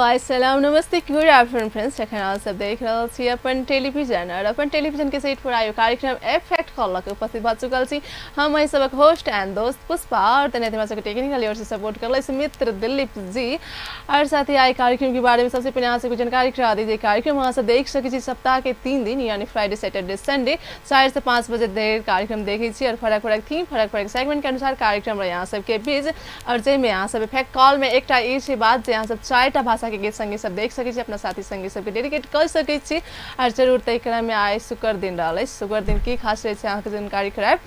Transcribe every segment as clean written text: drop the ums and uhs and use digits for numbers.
हाय सलाम नमस्ते good afternoon friends एखन सब देख रहल छी अपन टेलीविजन और अपन टेलीविजन के सेट पर आयो कार्यक्रम इफेक्ट कॉल के उपस्थित भ चुकल छी हम अहि सबक होस्ट एंड दोस्त पुष्पा और तने हमरा सबके टेक्निकल ओर से सपोर्ट करले से मित्र दिलीप जी और साथ ही आए कार्यक्रम के बारे में सबसे पहले अहाँ सबके जानकारी करा दी कार्यक्रम अहाँ सब देख सकै छी सप्ताह के 3 दिन यानी फ्राइडे सैटरडे संडे 4 से 5 बजे देर कार्यक्रम देखै छी और फरक थीम फरक सेगमेंट के अनुसार कार्यक्रम रहे अहाँ सबके बीच और जे में अहाँ सब इफेक्ट कॉल में एकटा ई छै बात जे अहाँ सब 4टा भाषा के गीत संगीत सब देख सकै छी अपना साथी संगी सबके डेडिकेट कर सकै छी और जरूर तय क्रम में आए शुक्र दिन रहल शुक्र दिन की खास रहे छै अहाँ के जानकारी करायब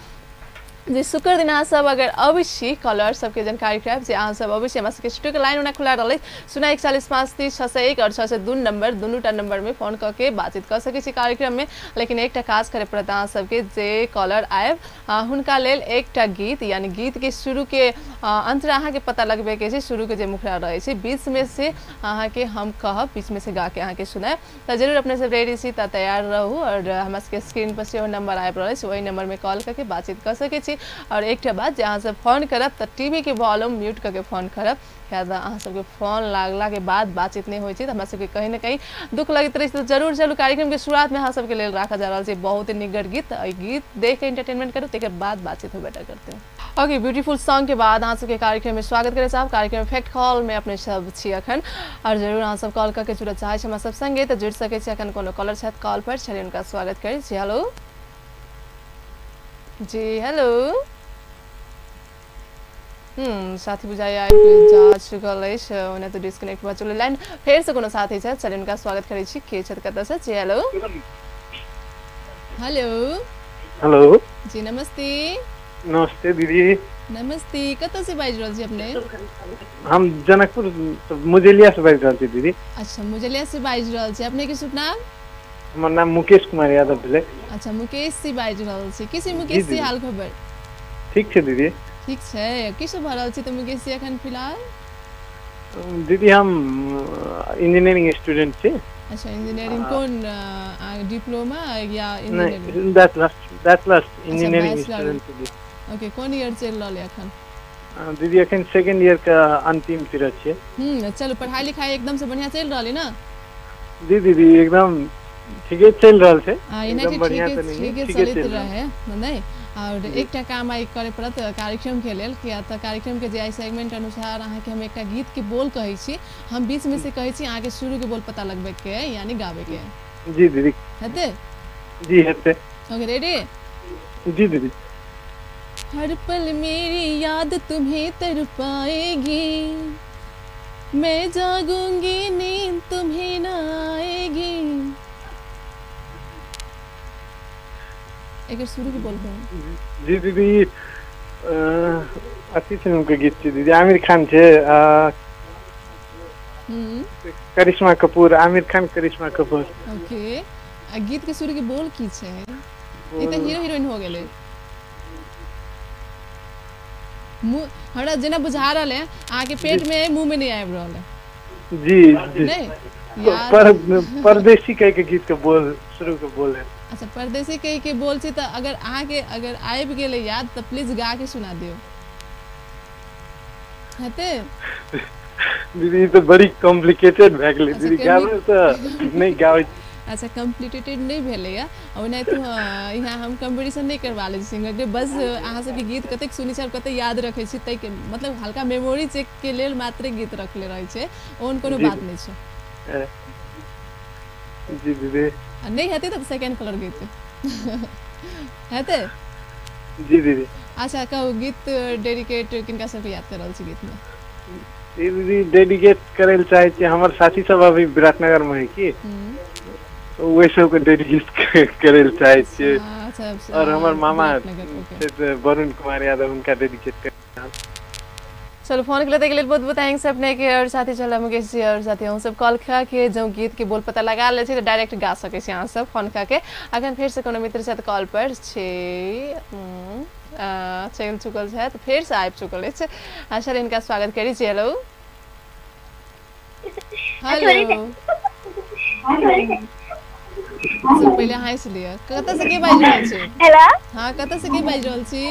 जे शुक्र दिन अहाँ सब अगर अवश्य कलर सबके जानकारी करायब जे अहाँ सब अवश्य हमरा सबके स्टूडियो के लाइन ओना खुला रहलै 0414530 और 602 नंबर दुनूटा नंबर में फोन करके बातचीत कर सकै छी कार्यक्रम में लेकिन एकटा खास करे पड़त अहाँ सबके जे कलर आयब हुनका लेल एकटा गीत यानी गीत के शुरू के अंतरा अहाँ के पता लगबे के छै शुरू के जे मुखरा रहे छै बीच में से अहाँ के हम कहब बीच में से गा के अहाँ के सुनाए त जरूर अपने सब रेडी छी त तैयार रहू और हमरा सबके स्क्रीन पर से नंबर आबि रहल छै ओहि नंबर में कॉल करके बातचीत कर सकै छी और एकटा बात जे अहाँ सब फोन करब त टीवी के वॉल्यूम म्यूट करके फोन करब याद अहाँ सबके फोन लागला के बाद बातचीत नहीं होई छै त हमरा सबके कहीं न कहीं दुख लगैत रहे छै जरूर चलू कार्यक्रम के शुरुआत में अहाँ सबके लेल राखा जा रहल छै बहुत ही निगर गीत गीत देख के एंटरटेनमेंट करू तेकर बाद बातचीत हो बेटा करते हैं ओके ब्यूटीफुल सॉन्ग के बाद अहाँ सबके कार्यक्रम में स्वागत करे साहब कार्यक्रम इफेक्ट कॉल में अपने सब छी अखन और जरूर अहाँ सब कॉल करके जुड़े चाहे हमरा सब संगे त जुड़ सकै छी अखन कोनो कॉलर छथि कॉल पर चलिए उनका स्वागत करै छी हेलो जी हेलो साथी बुझाई आइ जा चुकल अछि ओने तो डिस्कनेक्ट भ चुकल लाइन फेर से कोनो साथी छै चलिए उनका स्वागत करै छी के छथि कतऽ से जी हेलो हेलो हेलो जी नमस्ते नमस्ते दीदी नमस्ते कतऽ से बाजि रहल छी अपने हम जनकपुर मुजलिया से बाजि रहल छी दीदी अच्छा मुजलिया से बाजि रहल छी अपने के शुभ नाम हमर नाम मुकेश कुमार यादव भेलै अच्छा मुकेश से बाजि रहल छी किसी मुकेश से हाल खबर ठीक छै दीदी ठीक छै की सब भ रहल छै त मुकेश जी एखन फिलहाल दीदी हम इंजीनियरिंग स्टूडेंट छी अच्छा इंजीनियरिंग कौन डिप्लोमा या इंजीनियरिंग बैचलर्स इंजीनियरिंग स्टूडेंट छी ओके कौन ईयर चल रहल है एखन दीदी एखन सेकंड ईयर का अंतिम पीरियड छै चलो पढ़ाई लिखाई एकदम से बढ़िया चल रहल है ना दीदी एकदम ठीके चल रहल छै एकदम बढ़िया त नहीं ठीके चलैत रहे नहीं और एकटा काम आई करे पड़त कार्यक्रम के लेल किया त कार्यक्रम के जे आई सेगमेंट अनुसार अहाँ के हम एकटा गीत के बोल कहै छी हम बीच में से कहै छी अहाँ के शुरू के बोल पता लगबे के यानी गावे के जी दीदी हेते जी हेते ओके रेडी जी दीदी हर पल मेरी याद तुम्हें तड़पाएगी मैं जागूंगी नींद तुम्हें ना आएगी एक शुरू के बोल जी दीदी अति फिल्म के गीत छै दीदी आमिर खान छै करिश्मा कपूर आमिर खान करिश्मा कपूर ओके गीत के शुरू के बोल की छै ई त हीरो हीरोइन हो गेलै हमरा जेना बुझा रहल है आहाँ के पेट में मुंह में नहीं आबि रहल है जी नहीं परदेसी कह के गीत के बोल शुरू के बोल है अच्छा परदेसी कह के बोल छी त अगर आहाँ के अगर आबि गेलै याद त प्लीज गा के सुना दियो हेते दीदी तो बड़ी कॉम्प्लिकेटेड भ गेलै दीदी गावे त नहीं गावे अच्छा कॉम्प्लिकेटेड नहीं भेलै या ओना तो यहाँ हम कंपटीशन नहीं करवा ले सिंगर के बस अहाँ सब के गीत कतेक सुनी छै कते याद रखे छी तै के मतलब हल्का मेमोरी चेक के लेल मात्र गीत रखले रहे छै ओन कोनो बात नहीं छै जी दीदी नहीं हेते त सेकंड कलर गीत हेते जी दीदी अच्छा कहू गीत डेडिकेट किनका सब याद कर रहल छी गीत में दीदी डेडिकेट करे ल चाहे छी हमर साथी सब अभी विराटनगर में है की वही सब के डेडिकेट करे ल चाहे छी और हमर मामा वरुण कुमार यादव उनका डेडिकेट कर चलो फोन के लिए बहुत बहुत थैंक्स अपने के और साथी चला मुकेश जी और साथी हम सब कॉल खा के जो गीत के बोल पता लगा ले छी तो डायरेक्ट गा सके छी अहाँ सब फोन खा के अखन फिर से कोनो मित्र साथ कॉल पर छे चल चुकल है तो फिर से आबि चुकल है अच्छा इनका स्वागत करी छी हेलो हेलो सब पहले हाय से लिया कतऽ से के बाजि रहल छी हेलो हां कतऽ से के बाजि रहल छी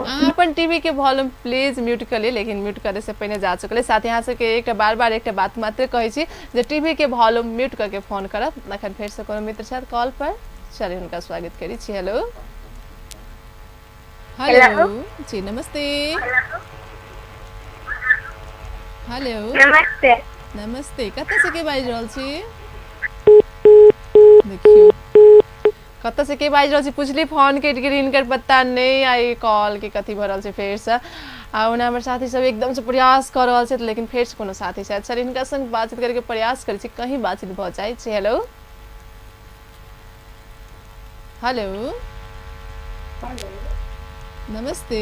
अपन टीवी के वॉल्यूम प्लीज म्यूट कर ली, लेकिन म्यूट करे से पहले जा चुकले। साथ यहाँ से एक बार एक बात मात्र कहे छी जे टीवी के वॉल्यूम म्यूट करके फोन करब। अखन फिर से कोनो मित्र छथि कॉल पर, चलिए उनका स्वागत करी छी। हेलो हेलो जी नमस्ते। हेलो नमस्ते। नमस्ते, कत से के बाजि रहल छी? देखियो कत से के बाजि रहल छी, पुछली फोन के ग्रीन कर पत्ता नहीं आई, कॉल के कथी भरल छै फेर से। आ ओना हमर साथी सब एकदम से प्रयास कर रहल छै, लेकिन फेर से कोनो साथी शायद सर इनका संग बातचीत करके प्रयास करै छी, कहीं बातचीत भ जाय छै। हेलो हेलो नमस्ते।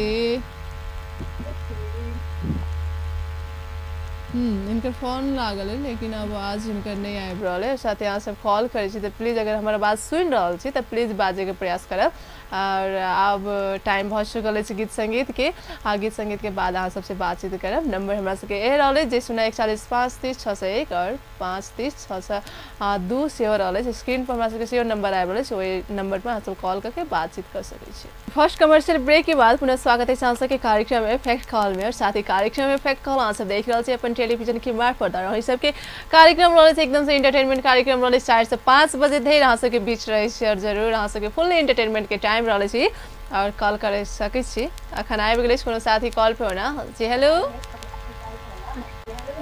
इनकर फोन लागल है, लेकिन आवाज इनकर नहीं आबि रहल है। साथ यहाँ सब कॉल करे छी, तो प्लीज अगर हमारा बात सुन रहल छी तो प्लीज बाजे के प्रयास करब। और अब टाइम बहुत चुकल है गीत संगीत के, आ गीत संगीत के बाद अहाँ सबसे बातचीत करब। नंबर हमरा सबके ए रहल है 04140530601 और 5306602 सेहो रहल है। स्क्रीन पर हमरा सबके सेहो नंबर आबि रहल है, ओहि नंबर पर अहाँ सब कॉल करके बातचीत कर सकै छी। फर्स्ट कमर्शियल ब्रेक के बाद पुनः स्वागत है अहाँ सबके कार्यक्रम इफेक्ट कॉल में। और साथ ही कार्यक्रम इफेक्ट कॉल अहाँ सब देख रहल छी अपन टेलीविजन के मार्फत। और सबके कार्यक्रम रहल छै एकदम से एंटरटेनमेंट कार्यक्रम रहल छै 4 से 5 बजे धरि अहाँ सबके बीच रहे छै। और जरूर अहाँ सबके फुल एंटरटेनमेंट के टाइम रहल छै और कॉल कर सकै छी। अखन आबि गेलै कोनो साथी कॉल पे होना जी। हेलो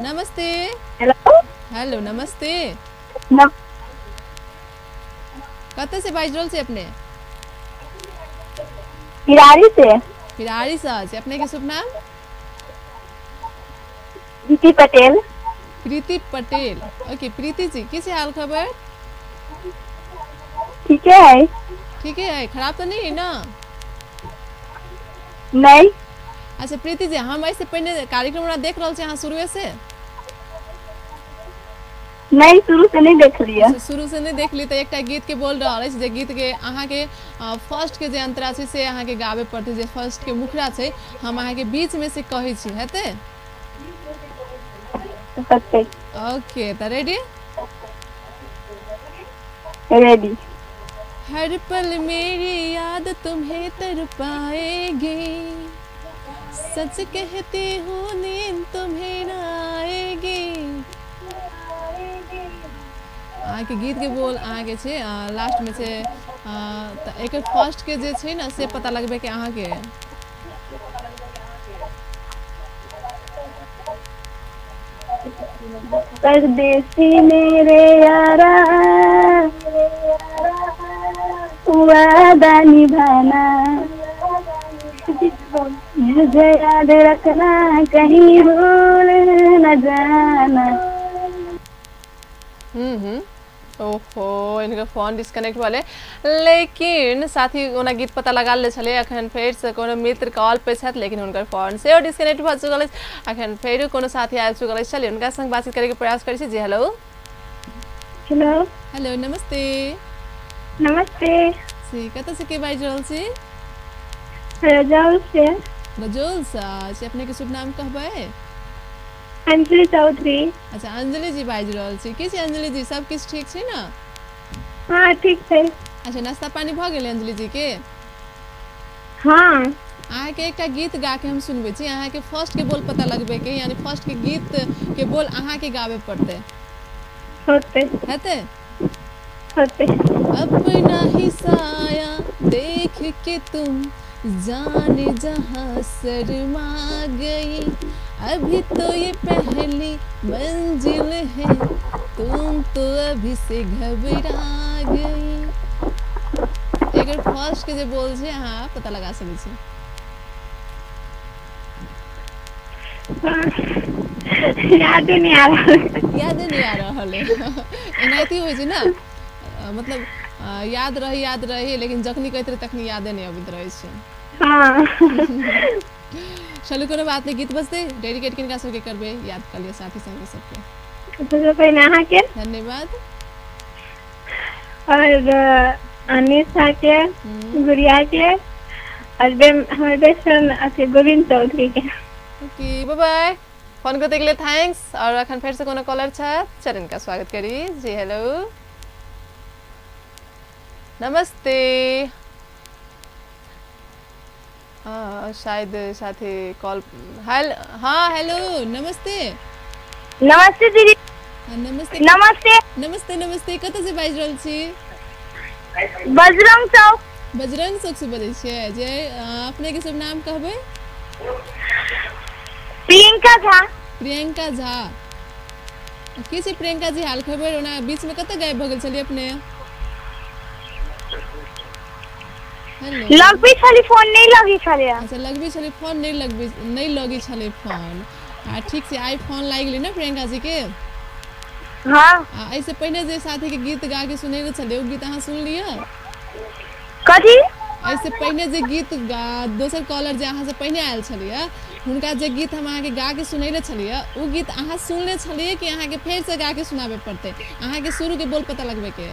नमस्ते। हेलो हेलो नमस्ते। कत से बाजि रहल छी अपने? पिरारी से। पिरारी से अपने के शुभ नाम? प्रीति पटेल। प्रीति पटेल, ओके प्रीति जी कैसे हाल खबर? ठीक है। ठीक है, खराब तो नहीं है ना? नहीं। अच्छा प्रीति जी, हम ऐसे पहले कार्यक्रम देख रहे थे शुरू से? नहीं, शुरू से नहीं देख लिया। शुरू से नहीं देख ली तो एक गीत के बोल रहा है, जे गीत के अहाँ के फर्स्ट के जे अंतरा छै से अहाँ के गावे पड़ते, जे फर्स्ट के मुखरा छै हम अहाँ के बीच में से कहै छी, हेते? ओके तो रेडी? रेडी। हर पल मेरी याद तुम्हें तड़पाएगी, सच कहती हूँ नींद तुम्हें ना आएगी। आके गीत के बोल आगे छे लास्ट में छे एक फर्स्ट के जे छे ना से पता लगबे कि अहाँ के परदेसी मेरे यारा वादा निभाना, मुझे याद रखना कहीं भूल न जाना। ओहो इनका फोन डिस्कनेक्ट वाले, लेकिन साथी ओना गीत पता लगा ले छले। अखन फेर से कोनो मित्र कॉल पे छथि, लेकिन उनकर फोन से और डिस्कनेक्ट भ चुकल अछि। अखन फेर कोनो साथी आबि चुकल अछि, चलिए उनका संग बातचीत करे के प्रयास करै छी। जी हेलो हेलो हेलो नमस्ते। नमस्ते। सी कत से के बाजि रहल छी? रजौल से। रजौल से अपने के शुभ नाम कहबै? अंजलि चौधरी। अच्छा अंजलि जी बाजि रहल छी। की छै अंजलि जी, सब किछ ठीक छै ना? हाँ ठीक छै। अच्छा नाश्ता पानी भ गेलै अंजलि जी के? हाँ। अहाँ के एकटा गीत गा के हम सुनबै छी, अहाँ के फर्स्ट के बोल पता लगबे के, यानी फर्स्ट के गीत के बोल अहाँ के गावे पड़ते। होते। हेते? होते। अपना ही साया देख के तुम जाने जहाँ शर्मा गई, अभी तो ये पहली मंजिल है, तुम तो अभी से घबरा गई। एकर फर्स्ट के जे बोल छै अहाँ पता लगा सकै छी। याद नहीं आ रहा। याद नहीं आ रहा है एनाहिते होइ छै ना, मतलब याद रही लेकिन जखनी कहते रहे तखनी यादे नहीं अबैत रहे छै। हाँ। चलू कोनो बात नहीं, गीत बजते डेडिकेट किनका सबके करबे याद कर लिया साथी संगी सबके। सबसे पहले अहाँ के धन्यवाद। और अनिशा के, गुड़िया के, और हमारे बेस्ट फ्रेंड अथी गोविंद चौधरी के। Okay bye bye. फोन करते के लिए थैंक्स। और अखन फिर से कोनो कॉलर छ, चरण का स्वागत करी। जी हेलो नमस्ते। शायद साथी कॉल हेलो नमस्ते नमस्ते दीदी नमस्ते नमस्ते नमस्ते नमस्ते कतऽ से बाजि रहल छी बजरंग चौक से बजै छियै जे अपने के सब नाम कहबै प्रियंका झा की छै प्रियंका जी हाल खबर ओना बीच में कतऽ गायब भऽ गेल छलियै अपने लगबी छली फोन नहीं लगी छले अच्छा लगबी छली फोन नहीं लगी छले फोन ठीक से आई फोन लागि गेलै ना प्रियंका जी के हां ऐसे पहले जे साथी के गीत गा के सुनेने छले ओ गीत अहाँ सुन लिया कथी ऐसे पहले जे गीत दोसर कॉलर जे अहाँ से पहले आयल छलिए हुनका जे गीत हम अहाँ के गा के सुनेने छलिए ओ गीत अहाँ सुनले छलिए कि अहाँ के फेर से गा के सुनाबे पड़ते अहाँ के शुरू के बोल पता लगबे के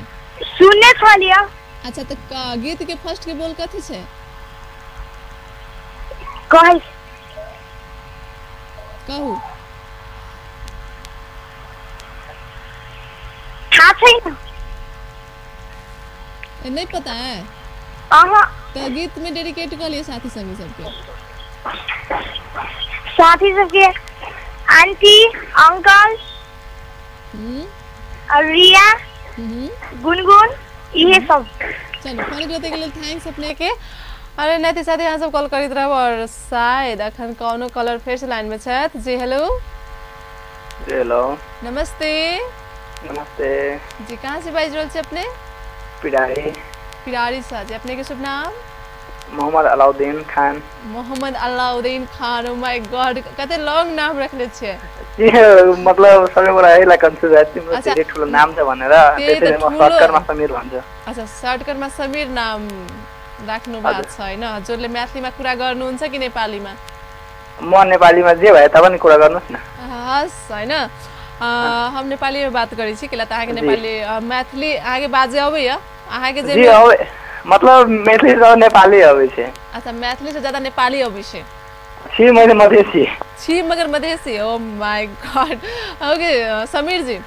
सुनने छलिए अच्छा तो गीत के फर्स्ट के बोल कथी छै कहू नहीं पता है तो गीत में डेडिकेट कर लिए साथी संगी सबके आंटी अंकल रिया गुनगुन ये सब चलो फोन करते के लिए थैंक्स अपने के अरे नहीं साथी यहाँ सब कॉल करित रहब और शायद अखन कोनो कॉलर फिर से लाइन में छथि जी हेलो नमस्ते जी कहाँ से बाजि रहल छी अपने पिरारी से जी अपने के शुभ नाम Mohammed Alauddin Khan oh my god कते लॉन्ग नाम रखले छियै मतलब सबै कुरा एला कन्फ्युज आछि म धेरै ठुलो नाम छ भनेर त्यसैले म सर्टकटमा समीर भन्छु अच्छा सर्टकटमा समीर नाम राख्नु भएको छ हैन हजुरले म्याथलीमा कुरा गर्नुहुन्छ कि नेपालीमा म नेपालीमा जे भए तापनि कुरा गर्नुस् न हस हैन हम नेपाली में बात करै छी किला त अहाँ के नेपाली मैथिली अहाँ के बाजे अबै अहाँ के जे जी अबै मतलब मैथिली से नेपाली अबै छै अच्छा मैथिली से ज्यादा नेपाली अबै छै छी मैले मधेसी छी मगर मधेसी oh my God okay Sameer ji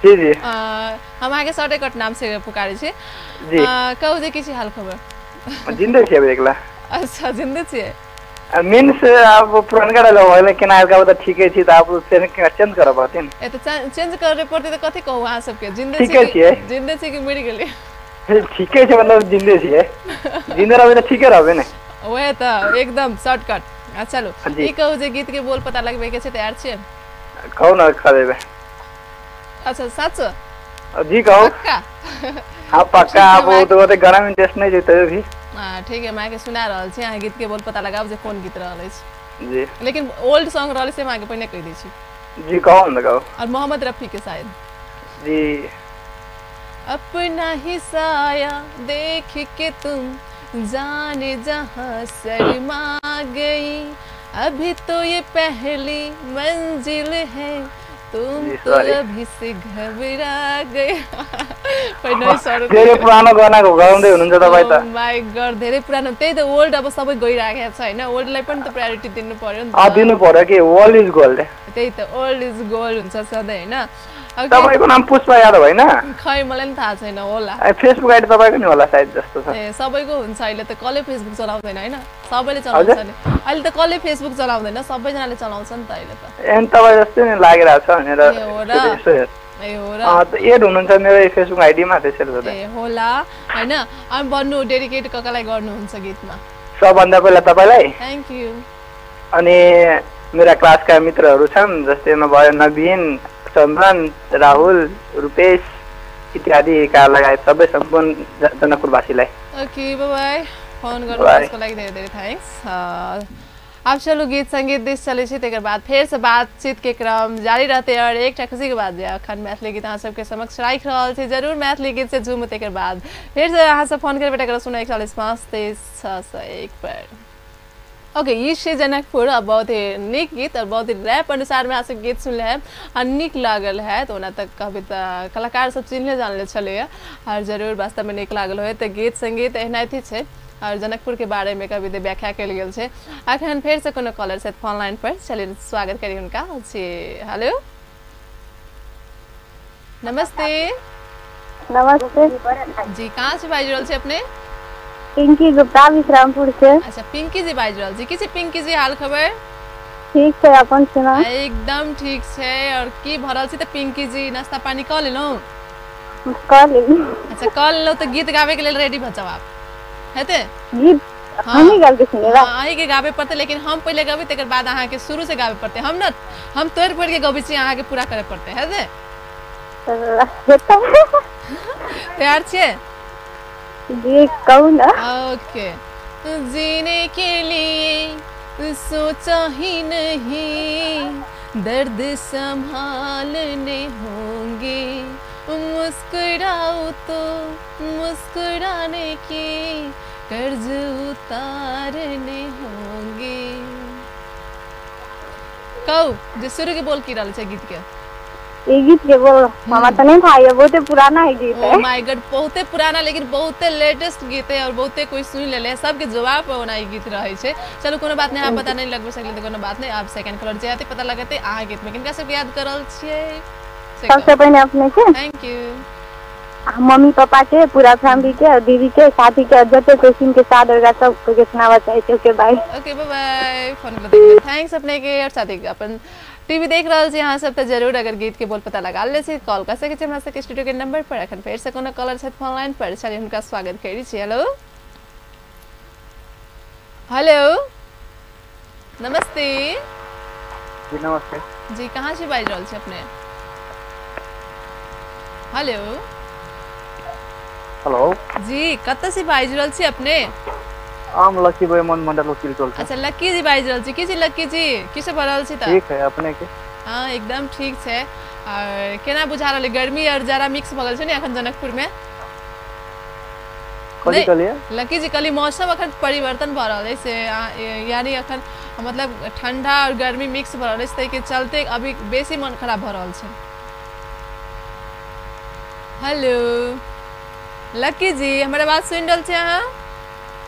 जी हम आगे शॉर्टकट नाम से पुकारे छी जी कहू जे किछि हाल खबर जिंदा छी अभी एकला अच्छा जिंदा छी मीन्स अब पुरानका डायलॉग है लेकिन आजका तो ठीक है छी त आप चेंज करब पड़तिन ए त चेंज करे पड़ते त कथि कहू अहाँ सबके जिंदा छी कि मरि गेलै ठीक है मतलब जिंदे छी जिंदा रहबे त ठीके रहबे ने ओए त एकदम शॉर्टकट चलो ई कहू जे गीत के बोल पता लगबे के छै तैयार छियै कहू न खा देबे अच्छा सच जी कहू पक्का हां पक्का अब तो गाना में इंटरेस्ट नहीं जेते भी हां ठीक है मैं के सुना रहल छी अहाँ गीत के बोल पता लगाब जे कोन गीत रहल अछि जी लेकिन ओल्ड सॉन्ग रहल से मैं के पहले कह दै छी जी कहू न कहू और मोहम्मद रफी के शायद जी अपना ही साया देख के तुम जाने जहां शर्मा गई अभी तो ये पहली मंजिल है तुम तो अभी से घबरा गए धेरै पुरानो गानाको गाउँदै हुनुहुन्छ तपाई त माय गॉड धेरै पुरानो त्यही त ओल्ड अब सबै गइराखेको छ हैन ओल्डलाई पनि त प्रायोरिटी दिनु पर्यो नि त दिनु पर्यो कि ओल्ड इज गोल्ड त्यही त ओल्ड इज गोल्ड हुन्छ सधैँ हैन तपाईको नाम पुष्पा यादव हैन खै मलाई पनि थाहा छैन होला फेसबुक आइडी तपाईको नि होला सायद जस्तो छ ए सबैको हुन्छ अहिले त कसले फेसबुक चलाउँदैन हैन सबैले चलाउँछन् अहिले त कसले फेसबुक चलाउँदैन सबैजनाले चलाउँछन् त अहिले त एन तपाई जस्तै नि लागिरा छ भनेर ए हो र एड हुनुहुन्छ मेरो फेसबुक आइडीमा त्यसैले त ए होला हैन अनि भन्नु डेडिकेट ककालाई गर्नुहुन्छ गीतमा सबभन्दा पहिला तपाईलाई थ्यांक यू अनि मेरा क्लासका मित्रहरू छन् जस्तैमा भयो नवीन चन्द्रन राहुल रुपेश इत्यादि का लगायत सबै सम्पूर्ण जनकपुरवासीलाई ओके बाय बाय फोन गर्नुको लागि धेरै धेरै थैंक्स अब चलो गीत संगीत दिस चले तेकर बाद फिर से बातचीत के क्रम जारी रहते और एक खुशी के बाद अखन मैथिली गीत अहाँ सबके समक्ष राख रहल छी जरूर मैथिली गीत से झूम तेकर बाद फिर से अहाँ सब फोन कर बेटा कर सुना 41 पर ओके ये जनकपुर बहुत ही निक गीत और बहुत ही रैप अनुसार में आप गीत सुनले हैं और निक लागल है तो ओना तक कहबे त कलाकार सब चिन्हले जानले छले और जरूर वास्तव में निक लागल है तो गीत संगीत एहनाइती छे और जनकपुर के बारे में कभी व्याख्या कल गेल छे अखन फिर से कोनो कॉलर से फोन लाइन पर चलिए स्वागत करी उनका जी हेलो नमस्ते नमस्ते जी कहाँ से बाज रहल छे अपने पिंकी गुप्ता विश्रामपुर से। अच्छा पिंकी जी बाजि रहल छी। की छै पिंकी जी हाल खबर? ठीक छै, अपन सुनाउ। एकदम ठीक छै। और की भरल छी त पिंकी जी नाश्ता पानी क लेलौ? क लेलौ। अच्छा क लेलौ त गीत गावे के लेल रेडी भ जाओ आप, हेते? गीत हम ही गाबे सुनेबा? हां अहीं के गाबे पड़ते, लेकिन हम पहले गाबे तकर बाद अहाँ के शुरू से गाबे पड़ते। हम तोड़ फोड़ के गाबे छी, अहाँ के पूरा करे पड़ते, हेते? तैयार छियै? जी कहू ना। ओके। जीने के लिए सोचा ही नहीं, दर्द संभालने होंगे, मुस्कुराओ तो मुस्कुराने के कर्ज उतारने होंगे। कहू जो शुरू के बोल की रहल छै गीत के? ये गीत के बोल मामा तो नहीं था, ये बहुते पुराना है गीत है। ओह माय गॉड, बहुते पुराना लेकिन बहुते लेटेस्ट गीत है और बहुते कोई सुन लेले, सबके जवाब पे ओना गीत रहे छै। चलो कोनो बात नहीं, आप पता नहीं लगबे सकले त कोनो बात नहीं, आप सेकंड कलर जे आते पता लगते आ गीत में किनका सब याद करल छियै? सबसे पहले अपने के थैंक यू, मम्मी पापा के, पूरा फैमिली के और दीदी के, साथी के, जते क्वेश्चन के साथ होगा सब के सुनावा चाहिए। Okay bye. Okay bye bye. Phone कर देख थैंक्स अपने के और साथी के। अपन टीवी देख रहल छी अहाँ सब त जरूर अगर गीत के बोल पता लगा ले छी कॉल कर सके छी हमरा सबके स्टूडियो के नंबर पर। अखन फेर से कोनो कॉलर छथि फोन लाइन पर, चलिए हुनका स्वागत करै छी। हेलो हेलो नमस्ते जी नमस्ते जी, कहाँ से बाजि रहल छी अपने? हेलो हेलो जी, कतऽ से बाजि रहल छी अपने? आम लकी भाई मन मंडल वकील टोल। अच्छा लक्की जी बाजि रहल छी। की छी लक्की जी, की सब भ रहल छी? ठीक है अपने के? हाँ एकदम ठीक छै। और केना बुझा रहल गर्मी और जाड़ा मिक्स भ गेल छै ने अखन जनकपुर में? कली कलिए लकी जी कली मौसम अखन परिवर्तन भ रहल है से, यानी अखन मतलब ठंडा और गर्मी मिक्स भ रहल है, तै के चलते अभी बेसी मन खराब भ रहल छै। हेलो लकी जी, हमर आवाज सुन रहल छी अहाँ?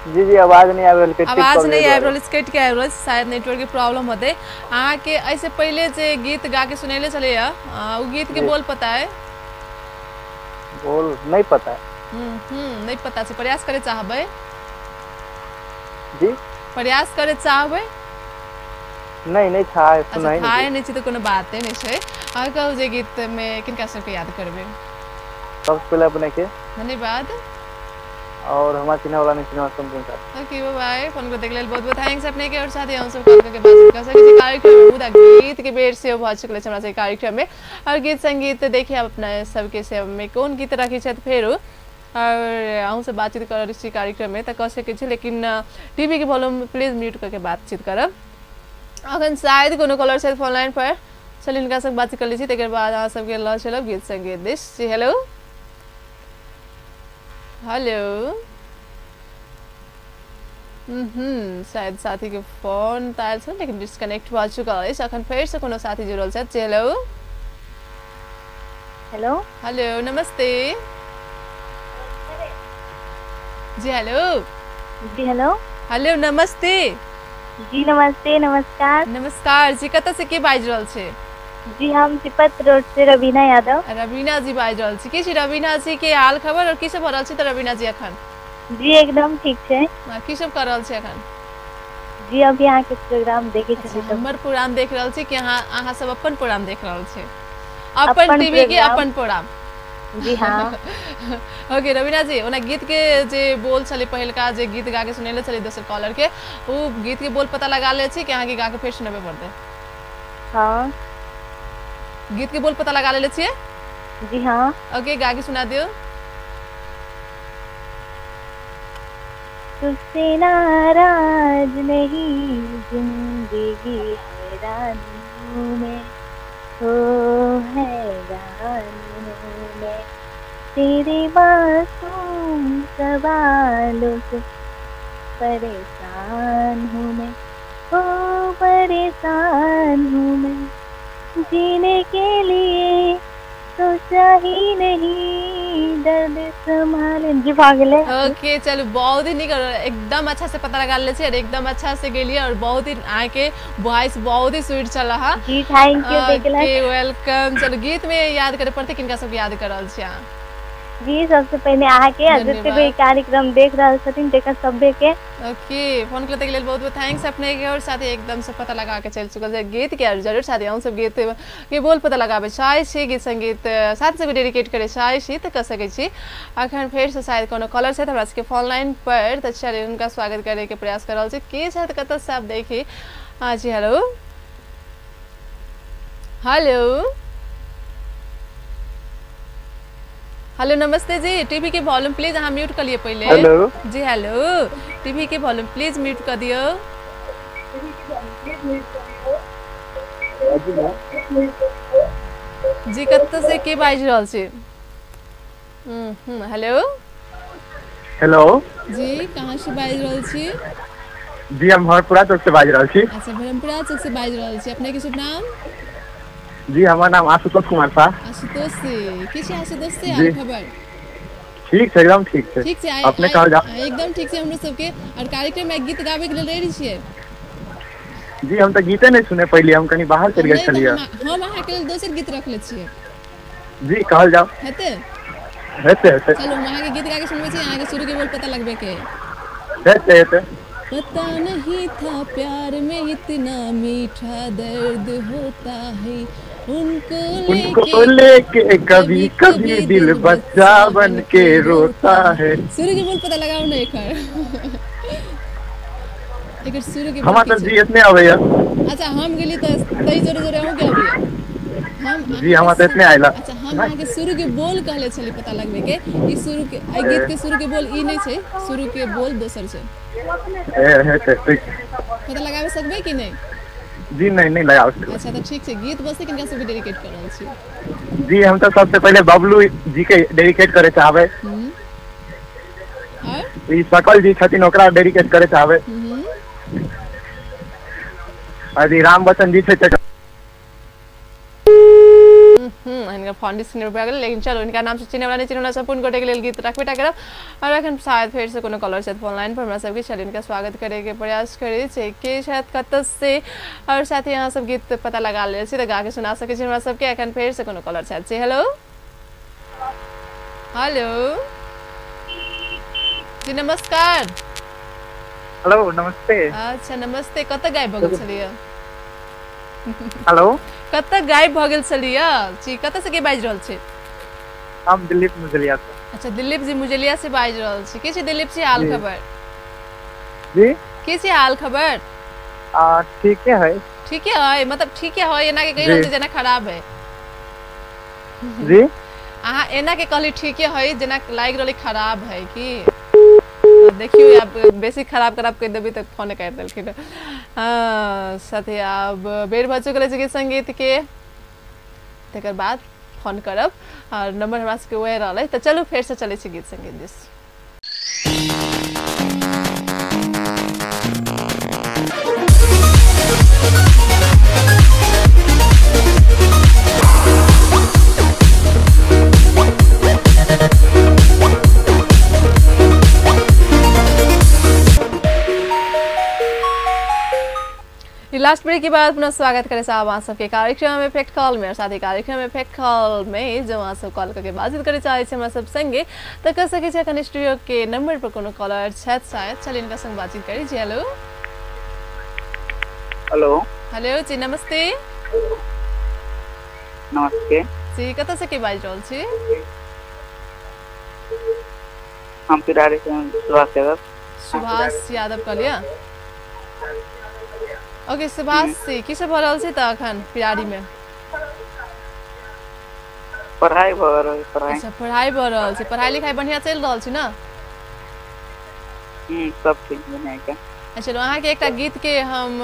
जी जी आवाज नहीं आबि रहल। आवाज नहीं आबि रहल, कट के आबि रहल, शायद नेटवर्क के प्रॉब्लम होते। अहाँ के ऐसे पहले जे गीत गा के सुनेले चले उ गीत के बोल पता है? बोल नहीं पता है। नहीं पता छै। प्रयास करे चाहबे? जी प्रयास करे चाहबे? नहीं नहीं था है, सुनाई अच्छा था नहीं छी तो कोनो बात नहीं छै। अहाँ कहू जे गीत में किनका सबके याद करबे? सबसे पहले अपने के धन्यवाद और हमारे चिन्ह वाला नहीं चिन्ह संपूर्ण साथ। Okay bye bye. फोन को देख लेल बहुत बहुत थैंक्स अपने के और साथ ही हम सब कॉल करके बात कर सके छी। कार्यक्रम में पूरा गीत के बेर से भ चुकले छै हमरा से कार्यक्रम में, और गीत संगीत देखिए अपना सबके से में कोन गीत राखी छै फेरो और अहूँ से बातचीत कर छी कार्यक्रम में त कह सके छी, लेकिन टीवी के वॉल्यूम प्लीज म्यूट करके बातचीत करब। अखन शायद कोनो कॉलर छै फोन लाइन पर, चलिए इनका सब बातचीत कर ली छी, तकर बाद अहाँ सबके ल चलब गीत संगीत दिस। जी हेलो हेलो शायद साथी के फोन आयल छ लेकिन डिस्कनेक्ट भ चुकल अछि। अखन फेर से कोनो साथी जुड़ल छथि। हेलो हेलो हेलो नमस्ते जी। हेलो जी हेलो हेलो नमस्ते जी नमस्ते नमस्कार नमस्कार जी, कतऽ से के बाजि रहल छै? जी हम तिब्बत रोड से रवीना यादव। रवीना जी बाजि रहल छी। की छी रवीना जी के हाल खबर और की सब भ रहल छै त रवीना जी अखन? जी एकदम ठीक छै। की सब कर रहल छी अखन? जी अभी यहाँ के प्रोग्राम देखे छी। हमर प्रोग्राम देख रहल छी कि अहाँ सब अपन प्रोग्राम देख रहल छी? अपन टीवी के अपन प्रोग्राम? जी हाँ। ओके रवीना जी, ओना गीत के जे बोल चले पहिलका जे गीत गा के सुनेले चले दोसर कॉलर के, वो गीत के बोल पता लगा ले छी कि अहाँ के गा के फेर सुनाबे पड़ते? हाँ गीत के बोल पता लगा ले छिए? जी हाँ। ओके गा के सुना दियो। तुझसे नाराज नहीं जिंदगी हैरानी में, हो हैरानी में तेरे मासूम सवालों से परेशान हूँ मैं, ओ परेशान हूँ मैं। जीने के लिए सोचा ही नहीं, दर्द संभाले। जी भागले। ओके चलो बहुत ही निक, एकदम अच्छा से पता लगा ले और एकदम अच्छा से गेलिए और बहुत ही आके वॉइस बहुत ही स्वीट चल रहा। जी थैंक यू। Okay welcome. चलो गीत में याद करे पड़ते किनका सब याद कर रहल छी अहाँ? जी सबसे पहले आके जते भी कार्यक्रम देख रहल छथिन तेकर सबे के ओके फोन करते के लिए बहुत बहुत थैंक्स अपने के और साथ एकदम से पता लगा के चल चुकल है गीत के जरूर साथ हम सब गीत के बोल पता लगाबे चाहे छी गीत संगीत साथ से डेडिकेट करे चाहे छी त क सकै छी अखन फेर से शायद कोनो कॉलर छै त हमरा के फोन लाइन पर त चलिए उनका स्वागत करे के प्रयास कर रहल छी के छै त कत से आप देखी हां जी हेलो हेलो हेलो नमस्ते जी टीवी के वॉल्यूम प्लीज अहाँ म्यूट कर लिए पहले हेलो जी हेलो टीवी के वॉल्यूम प्लीज म्यूट कर दियो जी कत से के बाज रहल छी हेलो हेलो जी कहाँ से बाज रहल छी जी हम भरपुरा चौक से बाज रहल छी अच्छा भरपुरा चौक से बाज रहल छी अपने के शुभ नाम जी हमार नाम आशुतोष कुमार शाह आशुतोष से के छै आशुतोष से हाल खबर ठीक छै एकदम ठीक छै अपने कहल जा एकदम ठीक छै हमरो सबके और कार्यक्रम में गीत गावे के लेल रेडी छियै जी हम तो गीते नहीं सुने पहले हम कहीं बाहर चल गए चलिए हम अहाँ के लेल दोसर गीत रख ले छियै जी कहल जाओ हेते हेते हेते चलो अहाँ के गीत गा के सुनबे छी अहाँ के शुरू के बोल पता लगबे के हेते हेते पता नहीं था प्यार में इतना मीठा दर्द होता है उनको लेके कभी कभी दिल बच्चा बन के रोता है शुरू के बोल पता लगाओ ना एक शुरू के हम तो जी इतने आवेया अच्छा हम गेली त तई जोरे जोरे हम के आवेया हम जी हम तो इतने आइला अच्छा हम आगे शुरू के बोल कहले छली पता लगबे के ई शुरू के आई गीत के शुरू के बोल ई नहीं छै शुरू के बोल दोसर छै पता लगावे सकबे कि नहीं जी नहीं लगाओ अच्छा तो ठीक है गीत बस किनका से भी डेडिकेट कर रहल छी जी हम तो सबसे पहले बबलू जी के डेडिकेट करे चाहबे और ई सकल जी छथिन ओकरा डेडिकेट करे चाहबे अभी राम बच्चन जी छै इनका फोन डिस्कनेक्ट हो गया लेकिन चलो इनका नाम से चिन्हे वाला नहीं चिन्हे वाला संपूर्ण गोटे के लिए गीत रखबेटा करब और अखन शायद फिर से कोनो कॉलर से फोन लाइन पर हमरा सबके चल इनका स्वागत करे के प्रयास करे छै के शायद कत से और साथ ही यहां सब गीत पता लगा ले छी त गा के सुना सके छी हमरा सबके अखन फिर से कोनो कॉलर से हेलो हेलो जी नमस्कार हेलो नमस्ते अच्छा नमस्ते कत गायब भ गेल छलिए हेलो कत गायब भ गेल छलिए जी कत से के बाज रहल छी हम दिलीप मुजलिया से अच्छा दिलीप जी मुजलिया से बाज रहल छी के छै दिलीप जी हाल खबर जी के छै हाल खबर ठीक है मतलब ठीक है एना के कहि रहल छी जना खराब है जी अहाँ एना के कहली ठीक है जना लाइक रहली खराब है कि देखियो आप बेसिक खराब कर देबी तो फोन कर देलखिन साथे अब बेर भ चुकल छै गीत संगीत के तकर बाद फोन करब और नंबर हमरा सबके वही रहलै तो चलू फिर से चले छी गीत संगीत दिस लास्ट ब्रेक के बाद पुनः स्वागत करें साहब आप सबके कार्यक्रम इफेक्ट कॉल में और साथ ही कार्यक्रम इफेक्ट कॉल में जो आप सब कॉल करके बातचीत करे चाहे छे हमरा सब संगे तो कर सके छे कने स्टूडियो के नंबर पर कोनो कॉलर छत शायद चलिए इनका संग बातचीत करी जी हेलो हेलो हेलो जी नमस्ते नमस्ते जी कत से के बाज रहल छी हम पिरारी से सुभाष यादव कहलिया ओके सुभाष जी की सब भ रहल छै त अखन पिरारी में पढ़ाई भ रहल छै अच्छा पढ़ाई भ रहल छै पढ़ाई लिखाई बढ़िया चल रहल छै ना सब ठीक है का अच्छा अहाँ के एकटा गीत के हम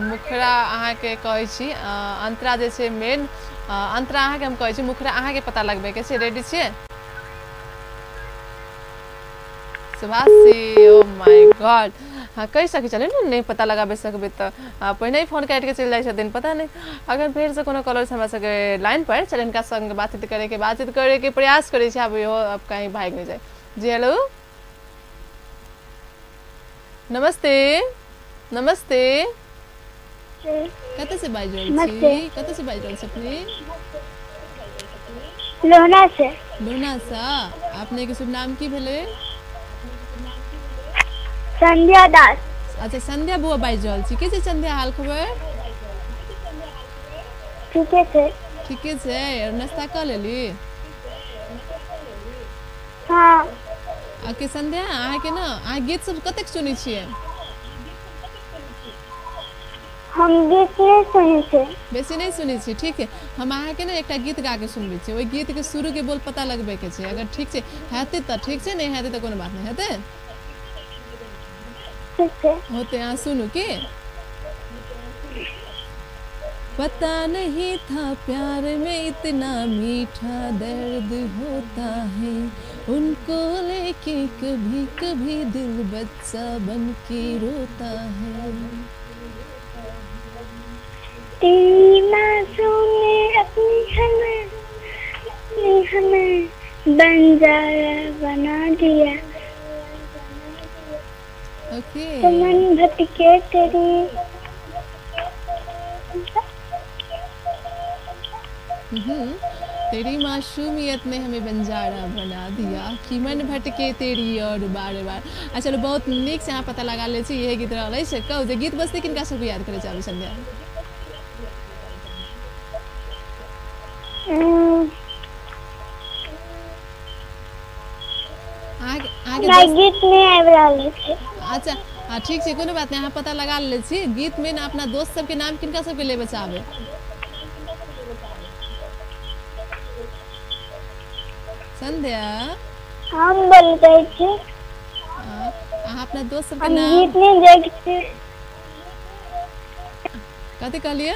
मुखरा अहाँ के कहै छी अंतरा जे छै मेन अंतरा अहाँ के हम कहै छी मुखरा अहाँ के पता लगबे के छै रेडी छियै सुभाष जी ओ माय गॉड हाँ कह सके चले ना नहीं पता लगाबे सकबे तो पहले ही फोन काट के चल जाए दिन पता नहीं अगर फिर से कोनो कॉलर हमरा सके लाइन पर चल इनका संग बातचीत करे के प्रयास करे छी अब यो अब कहीं भाग नहीं जाए जी हेलो नमस्ते नमस्ते कत से बाज रहल छी कत से बाज रहल छी अपने लोहना से लोना सा अपने के शुभ नाम की भेले? संध्या दास। अच्छा संध्या बुआ बाजि रहल छी। की छै संध्या हाल खबर? ठीके छै। ठीके छै। और नाश्ता कर लेली? हाँ। आके संध्या अहाँ के ना अहाँ गीत सब कतेक सुनै छियै? हम गीत नहीं सुने थे। बेसी नहीं सुनै छी। ठीक है हम अहाँ के ना एकटा गीत गा के सुनबै छी। ओइ गीत के शुरू के बोल पता लगबे के छै। अगर ठीक छै हेतै त ठीक छै, नहीं हेतै त कोनो बात नहीं। हेतै? ठीक है। होते यहाँ सुनू की? पता नहीं था प्यार में इतना मीठा दर्द होता है, उनको लेके कभी कभी दिल बच्चा बन के रोता है। तेरी मासूम अपनी हमें बंजारा बना दिया। ओके। तो मन भटके तेरी मासूमियत ने हमें बंजारा बना दिया कि मन भटके तेरी और बार बार। अच्छा चलो बहुत नीक से अहाँ पता लगा ले छी यही गीत रहल अछि। कहू जे गीत बजते किनका सबके याद करे चाहबै संध्या? आगे गीत नहीं आबि रहल छै। अच्छा हाँ ठीक छै कोनो बात नहीं। अहाँ पता लगा ले छी। गीत में ना अपना दोस्त सबके नाम किनका सबके लेबे चाहबै? संध्या हम बोल रहे छी। अहाँ अपना दोस्त सबके हम नाम गीत नहीं देख छी। कथी कहलिए?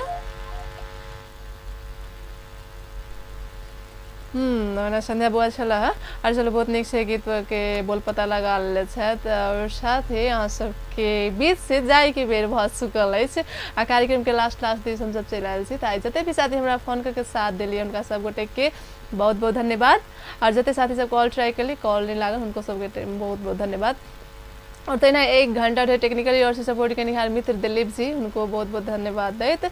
ओना संध्या बुआ छला और चलो बहुत नीक से गीत के बोल पता लगा ले छथि और साथ ही अहाँ सबके बीच से जाय के बेर भ चुकल अछि। आ कार्यक्रम के लास्ट दिस हम सब चलि आयल छी। त जते भी साथी हमरा फोन करके साथ देलिए उनका सब गोटे के बहुत बहुत धन्यवाद। और जते साथी सब कॉल ट्राई करली कॉल नहीं लागल उनको सबके बहुत बहुत धन्यवाद। और तेना 1 घंटा टेक्निकली और से सपोर्ट करनिहार मित्र दिलीप जी उनको बहुत बहुत धन्यवाद दैत।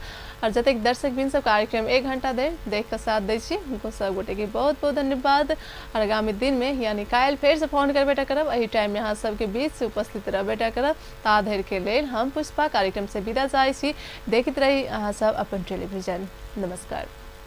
और जतेक दर्शक बिन सब कार्यक्रम 1 घंटा देख कर साथ दै छी उनको सब गोटे के बहुत बहुत धन्यवाद। और आगामी दिन में यानी काल्हि फेर से फोन करबेटा करब एही टाइम में यहाँ सबके बीच से उपस्थित रहबेटा करब। ता धरि के लेल हम पुष्पा कार्यक्रम से विदा चाहै छी। देखैत रही अहाँ सब अपन टेलीविजन। नमस्कार।